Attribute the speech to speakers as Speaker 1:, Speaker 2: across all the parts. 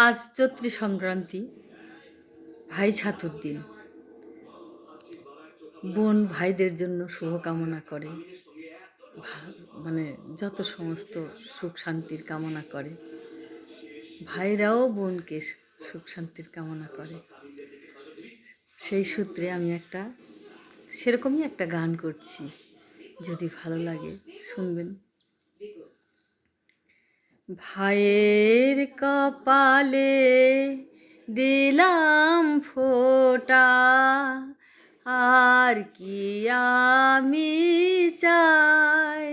Speaker 1: আজ চৈত্রী সংক্রান্তি, ভাই ছাতুর দিন। বোন ভাইদের জন্য শুভকামনা করে, মানে যত সমস্ত সুখ শান্তির কামনা করে। ভাইরাও বোনকে সুখ শান্তির কামনা করে। সেই সূত্রে আমি সেরকমই একটা গান করছি, যদি ভালো লাগে শুনবেন। ভাইয়ের কপালে দিলাম ফোঁটা, আর কি আমি চাই,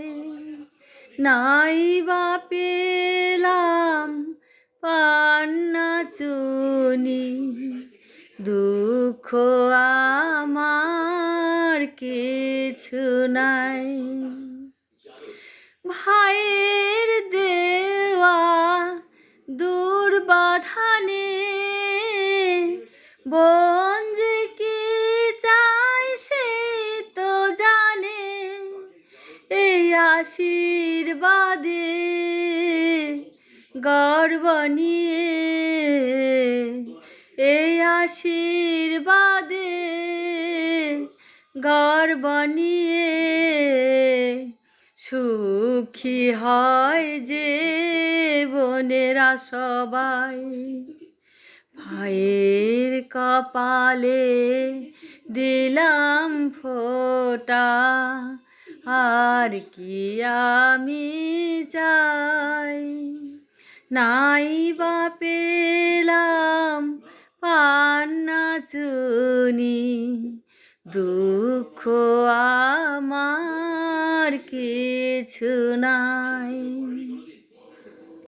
Speaker 1: নাই বা পেলাম পান্না চুনি, দুঃখ আমার কিছু নাই। ভাইয়ের দেওয়া দুর্বাধানে বোন যে কি চাই সে তো জানে, এই আশীর্বাদে গর্ব নিয়ে, এই আশীর্বাদে গর্ব নিয়ে, সুখী হয় যে বোনেরা সবাই। ভাইয়ের কপালে দিলাম ফোঁটা, আর কি আমি চাই, নাই বা পেলাম পান্না চুনি, দুঃখ আমার কিছু নাই।